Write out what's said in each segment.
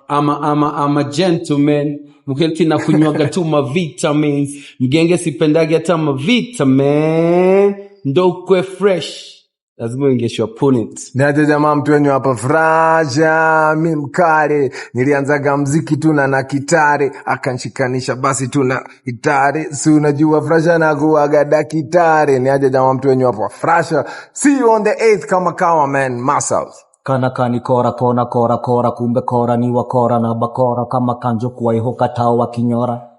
I'm a gentleman. Mkenti na kunywaga tu ma vitamins. Mgenge sipendagi hata ma vitamin. Ndo kwe fresh. Lazima ingesho opponent. Niaje jamaa mtu wenyu hapa Frasha, mi mkare. Nilianzaga mziki tu na kitare, akanshikanisha basi tu na kitare. Si unajua Frasha na kuwaga dakitare. Niaje jamaa mtu wenyu hapa Frasha. See you on the 8th kama kawa man, muscles. Kana kani kora kona kora kora kumbe kora ni wakora na bakora kama kanjo kuwai hoka tao wakinyora.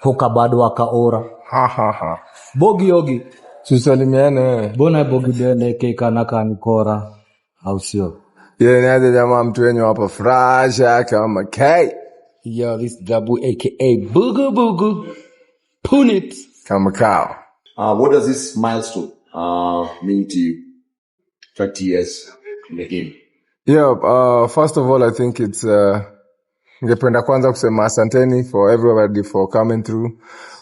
Hoka bado wakaora. Ha ha ha. Bogi yogi. Susalimiane. Boneye bogi dende ke kana kani kora. Au sio? Yeah, niaje jamaa mtu wenyu hapa Frasha kama K. Yo, this Gabu aka Bugu Bugu. Punit. Kama kawa. What does this milestone mean to you? 30 years in the game. Yeah, first of all, I think it's ngependa kwanza kusema asanteni for everybody for coming through.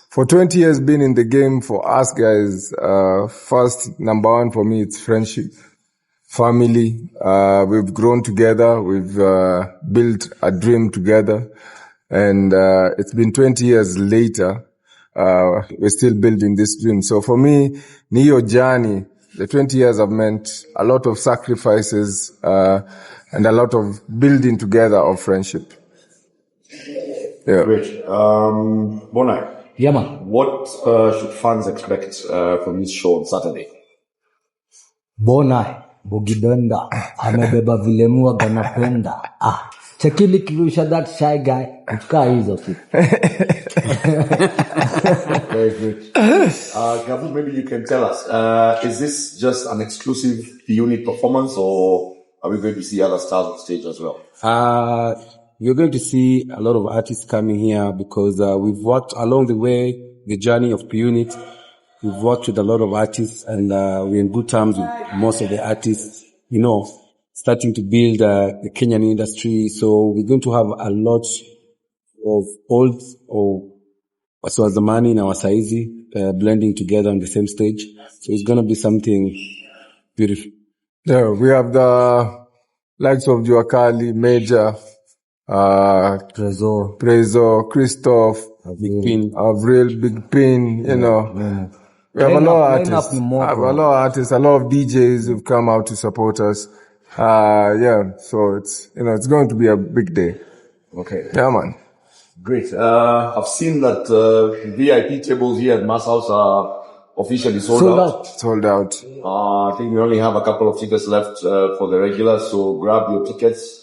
For 20 years being in the game, for us guys, first, number one for me, it's friendship, family. We've grown together. We've built a dream together. And it's been 20 years later, we're still building this dream. So for me, niyo journey, the 20 years have meant a lot of sacrifices and a lot of building together of friendship. Yeah. Great. Boneye. Yeah, man. What should fans expect from this show on Saturday? Boneye bogi denda. Amebeba vile mua ganapenda. Chekili kirusha that shy guy. Utka hizo tu. Very good. Gabu, maybe you can tell us, is this just an exclusive unit performance or are we going to see other stars on stage as well? You're going to see a lot of artists coming here because we've worked along the way, the journey of P-Unit. We've worked with a lot of artists and we're in good terms with most of the artists, you know, starting to build the Kenyan industry. So we're going to have a lot of old or Waswazamani and Wasaizi blending together on the same stage. So it's going to be something beautiful. Yeah, we have the likes of Juakali, Major, Prezo, Christoph, Big Pin, Avril, Big Pin, you know. We have a lot of artists. A lot of DJs who've come out to support us. Yeah, so it's, you know, it's going to be a big day. Okay. Yeah, man. Great. I've seen that VIP tables here at Mass House are officially sold out. Sold out. I think we only have a couple of tickets left for the regulars, so grab your tickets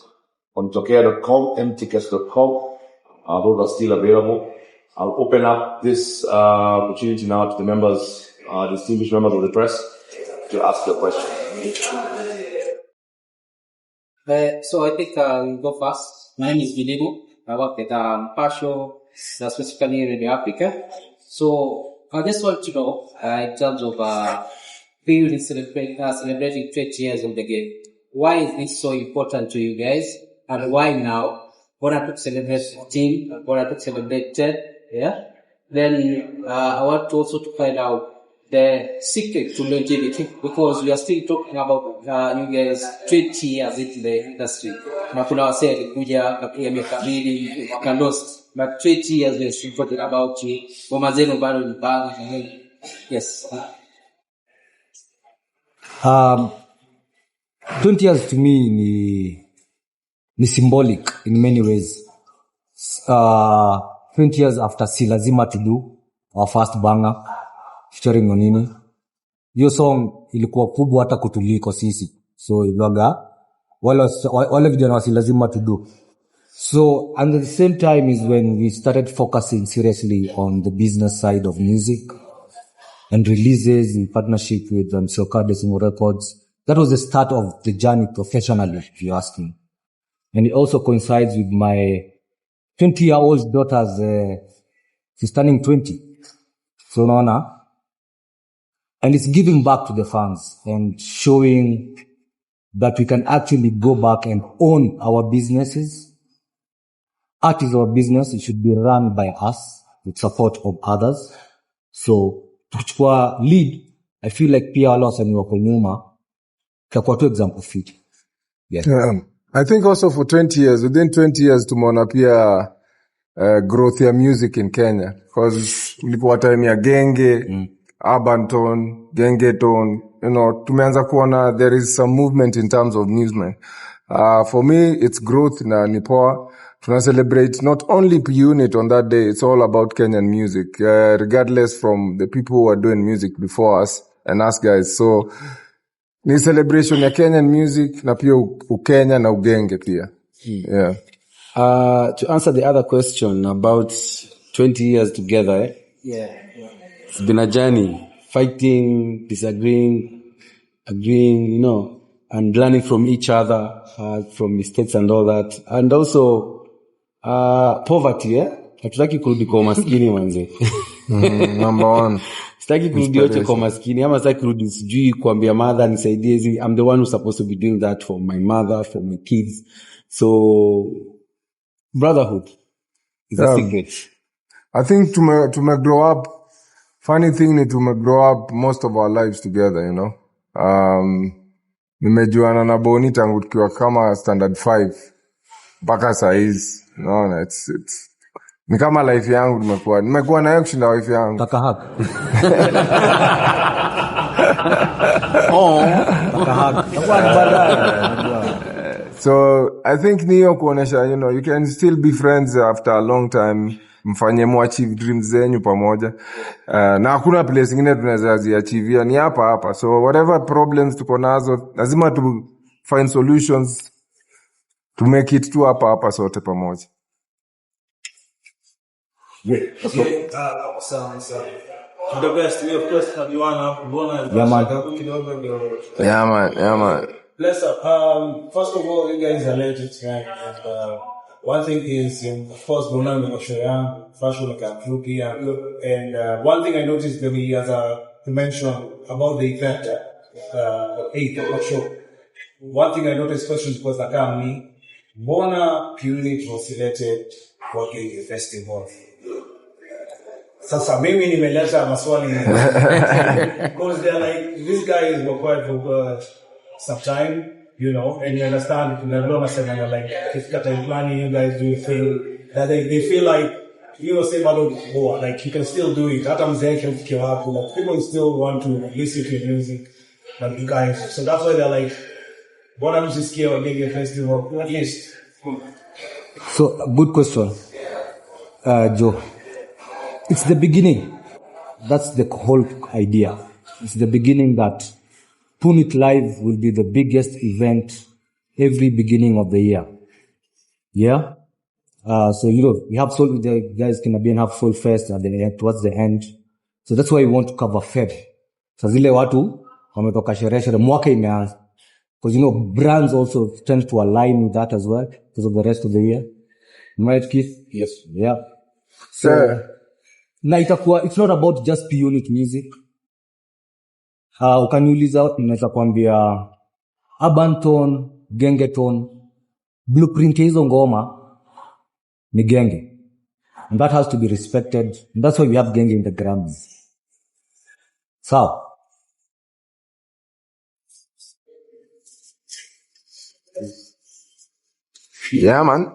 on tokea.com, mtickets.com. Those are still available. I'll open up this opportunity now to the members, distinguished members of the press, to ask your question. So I think we'll go first. My name is Bilibu. I work at Frasha, specifically in Radio Africa. So I just want to know, in terms of celebrating 20 years of the game, why is this so important to you guys? And why now? What I took celebrate 15, what I took celebrate 10, yeah? Then I want to also to find out the secret to longevity, because we are still talking about you guys 20 years into the industry. Na kuna wase alikuja kapiga miaka mbili lost, but 20 years we are still talking about ngoma zenu bado ni bang. Yes. 20 years to me ni symbolic in many ways. 20 years after Si Lazima to Do, our first banger, featuring Nonini. Hiyo song ilikuwa kubwa hata kutuliko sisi. So ilwaga wale vijana wa Si Lazima to Do. So and at the same time is when we started focusing seriously on the business side of music and releases in partnership with Soka Decimal Records. That was the start of the journey professionally, if you ask me. And it also coincides with my 20-year-old daughter's, she's turning 20. So Nona. And it's giving back to the fans and showing that we can actually go back and own our businesses. Art is our business. It should be run by us with support of others. So, tukichukua lead, I feel like pia wala wasanii wako nyuma kwa tu example fit. Yes. I think also for 20 years, within 20 years tumeona pia growth ya music in Kenya, because ilikuwa time ya genge, urban tone, genge tone, tumeanza kuona there is some movement in terms of movement. For me, it's growth na ni poa. Tuna celebrate not only P-Unit on that day, it's all about Kenyan music, regardless from the people who are doing music before us and us guys. So, ni celebration ya Kenyan music na pia Ukenya na ugenge pia. Yeah. To answer the other question about 20 years together, it's been a journey, fighting, disagreeing, agreeing, and learning from each other, from mistakes and all that. And also, poverty, hatutaki kurudi kwa maskini manze. Number one. Sitaki kurudi yote kwa maskini, ama sitaki kurudi sijui kuambia mother nisaidie hizi. I'm the one who's supposed to be doing that for my mother, for my kids. So, brotherhood is a secret. I think to grow up, funny thing ni to grow up most of our lives together, nimejuana na Boni tangu tukiwa kama standard 5 mpaka saa hizi. No, it's ni kama life yangu nimekuwa nayo kushinda life yangu. Kaka haka. So I think niyo kuonesha, you can still be friends after a long time, mfanye achieve dreams zenyu pamoja. Na hakuna place ingine tunaweza ziachievia, ni hapa. So whatever problems tuko nazo, lazima tu find solutions to make it tu hapa sote pamoja. Great. So, the best way, of course, have you wanna Yeah, man. Bless up. First of all, you guys are legends, right? And one thing is, of course, Boneye was Frasha and one thing I noticed that he has mentioned about the event, the 8th, I'm not sure. One thing I noticed, especially because I can't me, Boneye P-Unit was selected for the festival. Sasa mimi nimeleta maswali because they're like, these guys were quite for some time, and you understand, like, if you guys do feel that they feel like, say like you can still do it. Like, people still want to listen to your music, like you guys. So that's why they're like, what I'm just scared of being a festival, at least. So, good question, Joe. It's the beginning. That's the whole idea. It's the beginning that Punit Live will be the biggest event every beginning of the year. Yeah? So, we have Soul, the guys can have Soul Fest at the end, towards the end. So that's why we want to cover Feb. So zile watu, wametoka sherehe mwaka imeanza. Because, brands also tend to align with that as well, because of the rest of the year. Right, Keith? Yes. Yeah. So, na itakuwa, it's not about just P-Unit music. Ukaniuliza, naweza kuambia urban tone, genge tone, blueprint hizo ngoma ni genge. And that has to be respected. And that's why we have genge in the Grammys. So, yeah, man.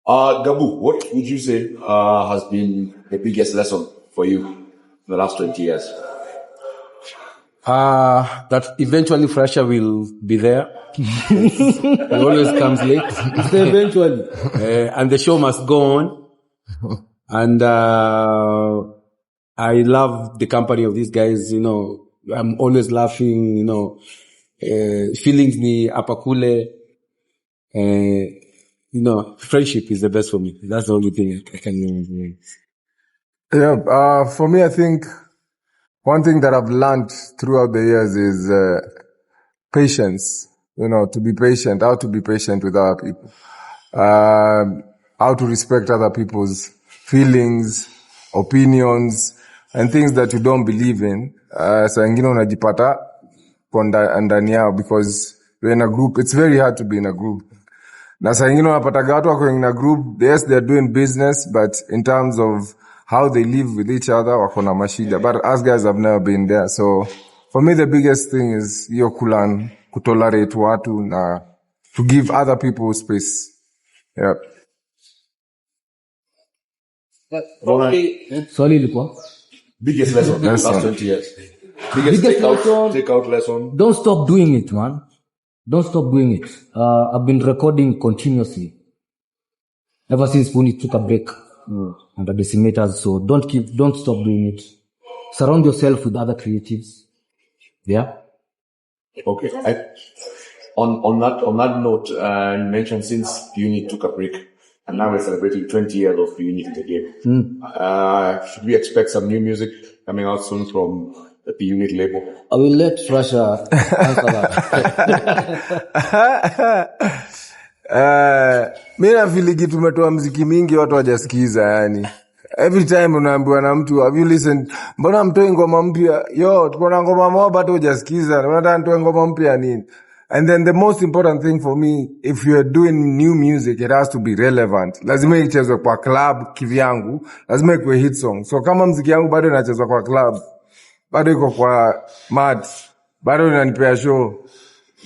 Gabu, what would you say has been the biggest lesson for you in the last 20 years? That eventually Frasha will be there. He always comes late. Eventually. And the show must go on. And I love the company of these guys, I'm always laughing, feelings ni apakule. Friendship is the best for me. That's the only thing I can remember. Yeah, for me, I think one thing that I've learned throughout the years is patience. To be patient, how to be patient with other people. How to respect other people's feelings, opinions, and things that you don't believe in. So ingine unajipata ndani yao, because we're in a group. It's very hard to be in a group. Na saa ingine unapataga watu wako in a group, yes, they're doing business, but in terms of how they live with each other, wako na mashida. But us guys have never been there. So for me, the biggest thing is kutolerate watu na to give other people space. Yeah. Probably, Swali ilikuwa Biggest lesson last 20 years. Biggest lesson. takeout lesson. don't stop doing it, man. Don't stop doing it. I've been recording continuously ever since Puni took a break under Decimators. So don't stop doing it. Surround yourself with other creatives. Yeah. Okay. On that note, you mentioned since Unit took a break, and now we're celebrating 20 years of Unit in the game. Should we expect some new music coming out soon from the Unit label? I will let Frasha answer that. Mi nafiligi tumetoa mziki mingi watu wajasikiza yani. Every time unaambiwa na mtu, have you listened? Mbona mtoi ngoma mpya? Yo, tuko na ngoma moja bado hujasikiza. Unataka nitoe ngoma mpya nini? And then the most important thing for me, if you're doing new music, it has to be relevant. Lazima ichezwe kwa club kivyangu. Lazima ikuwe hit song. So kama mziki yangu bado inachezwa kwa club, bado iko kwa mad, bado inanipea show,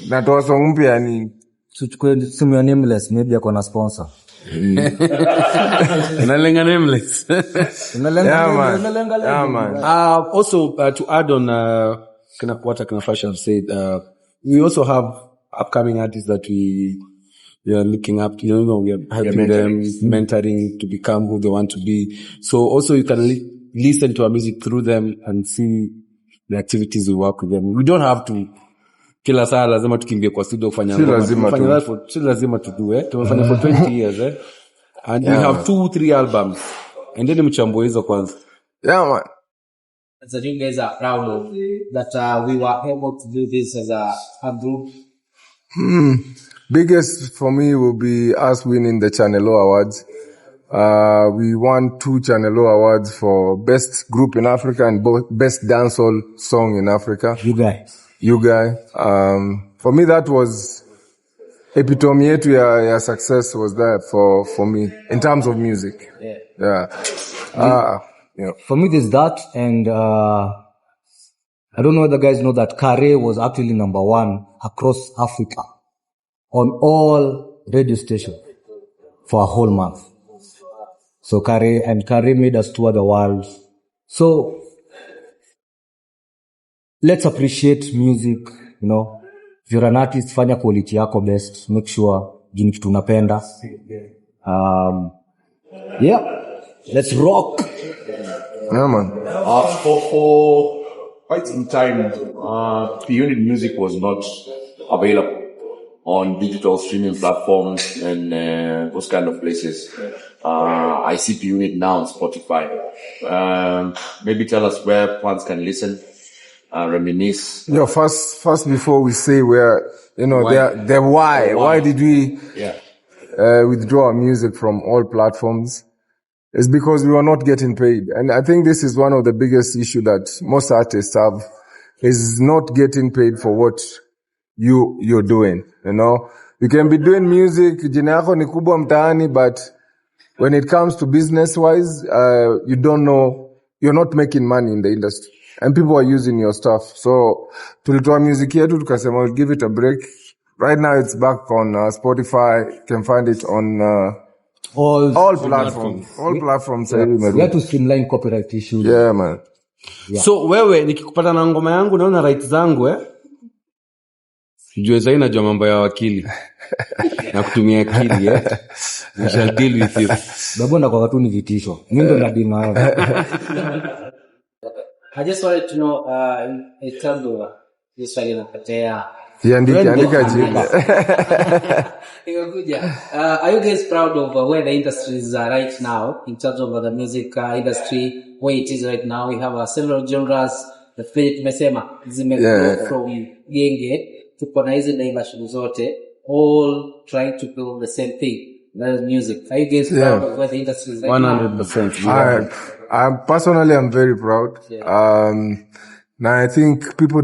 natoa song mpya nini? Tuchukue simu ya Nameless, maybe ako na sponsor. Unalenga Nameless. Yeah, man. Also, to add on what Frasha have said, we also have upcoming artists that we are looking up to. We are helping them, mentoring to become who they want to be. So also you can listen to our music through them and see the activities we work with them. We don't have to kila saa lazima tukimbie kwa studio kufanya ngoma. Si lazima tu do tumefanya for 20 years and we have 2-3 albums. And then mchambo hizo kwanza. Yeah, man. so you guys are proud of that we were able to do this as a group. Biggest for me will be us winning the Channel O Awards. We won 2 Channel O Awards for Best Group in Africa and Best Dancehall Song in Africa. You guy. For me, that was epitome yetu ya success was that for me in terms of music. Yeah. For me, there's that, and I don't know whether guys know that Kare was actually number 1 across Africa on all radio stations for a whole month. So Kare made us tour the world. So let's appreciate music, If you're an artist, fanya quality yako best. Make sure jini kitu unapenda. Let's rock. Yeah, man. For quite some time, Unit music was not available on digital streaming platforms and those kind of places. I see Unit now on Spotify. Maybe tell us where fans can listen. Reminisce. First before we say where, why did we withdraw our music from all platforms? It's because we were not getting paid. And I think this is one of the biggest issue that most artists have, is not getting paid for what you're doing, You can be doing music, jina yako ni kubwa mtaani, but when it comes to business-wise, you don't know, you're not making money in the industry. And people are using your stuff. So, tulitoa music yetu, tukasema we'll give it a break. Right now it's back on Spotify. You can find it on all platforms. All platforms. We have to streamline copyright issues. Yeah, man. Yeah. So, wewe, nikikupata na ngoma yangu, naona rights zangu, Sijue zaidi najua mambo ya wakili. Na kutumia akili, We shall deal with you. Babonda kwa watu ni vitisho. Mimi ndo nabii nayo. I just wanted to know, in terms of this andika chini. Are you guys proud of where the industry is right now in terms of the music industry, where it is right now? We have several genres. The Philip Mesema zimegrow from Genge to Ponaizi na Imashu zote, all trying to build the same thing. That is music. Are you guys proud of where the industry is right 100%. now? I'm very proud. Now I think people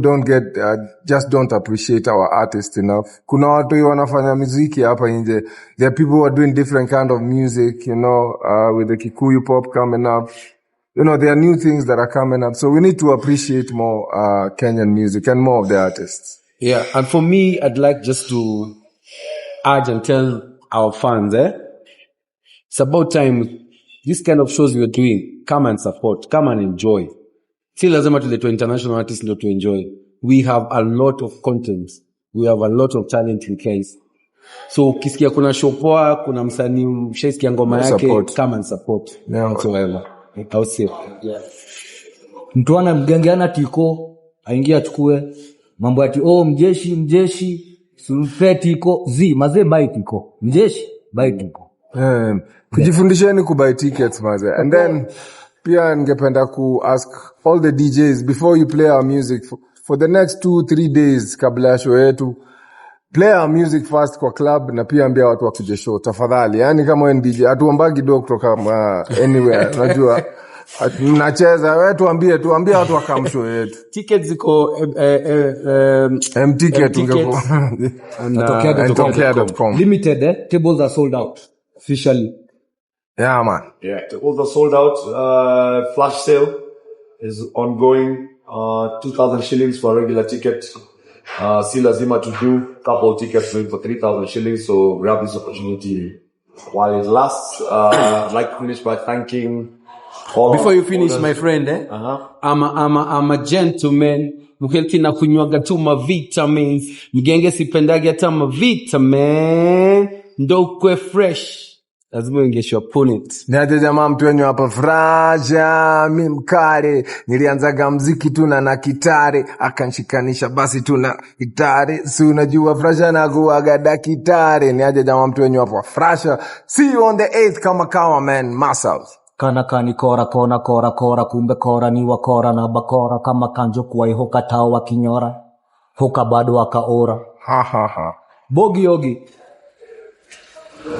just don't appreciate our artists enough. Kuna watu wanafanya muziki hapa nje. There are people who are doing different kind of music, with the Kikuyu pop coming up. There are new things that are coming up. So we need to appreciate more Kenyan music and more of the artists. Yeah, and for me, I'd like just to urge and tell our fans, it's about time. This kind of shows we are doing, come and support, come and enjoy. Si lazima tuletwe international artists ndio to enjoy. We have a lot of content. We have a lot of talent in case. So ukisikia kuna show poa, kuna msanii mshaisikia ngoma yake, Support. come and support. Yeah. Whatsoever. I'll say. Yeah. Mtu ana mgengeana tiko, aingia achukue mambo ati mjeshi, sulfe tiko, mazee buy tiko. Mjeshi buy tiko. Kujifundisheni kubuy tickets maze. And then pia ningependa ku ask all the DJs before you play our music for the next 2-3 days kabla ya show yetu, play our music first kwa club na pia ambia watu wakuje show tafadhali. Yani kama wewe DJ atuombagi do kutoka anywhere unajua tunacheza wewe tuambie watu wakam show yetu. Tickets ziko mticket Tokea.com. Limited tables are sold out officially. Yeah man. Yeah, tables are sold out. Flash sale is ongoing. 2,000 shillings for a regular ticket. Si lazima to do couple tickets maybe for 3,000 shillings. So grab this opportunity while it lasts. I'd like to finish by thanking all. Before you finish, my friend, I'm a gentleman. Mkelti na kunywaga tu ma vitamins. Mgenge sipendagi hata ma vitamin. Ndo kwe fresh. Lazima ungesho opponent. Niaje jamaa mtu wenyu hapa Frasha, mimi mkare, nilianzaga mziki tu na kitare, akanshikanisha basi tu na kitare. Si unajua Frasha na kuaga dakitare. Niaje jamaa mtu wenyu hapa Frasha. See you on the 8th kama man, muscles. Kana kani kora kumbe kora ni wakora na bakora kama kanjo kwa ihoka tao wa kinyora. Hoka bado wakaora. Ha. Bogi yogi.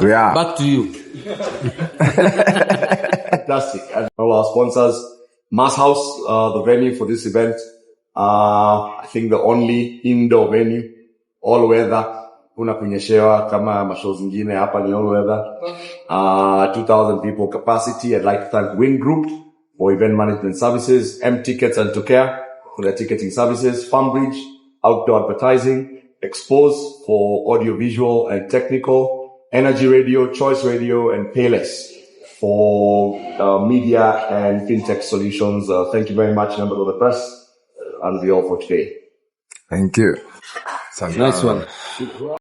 Yeah. Back to you. Fantastic. And all our sponsors, Mass House, the venue for this event. I think the only indoor venue, all weather. Kuna kunyeshewa kama mashow zingine hapa ni all weather. 2,000 people capacity. I'd like to thank Win Group for event management services, M Tickets and Tokea for their ticketing services, Farmbridge, outdoor advertising, Expose for audio visual and technical, Energy Radio, Choice Radio, and Payless for media and fintech solutions. Thank you very much, members of the press. That'll be all for today. Thank you. Nice one.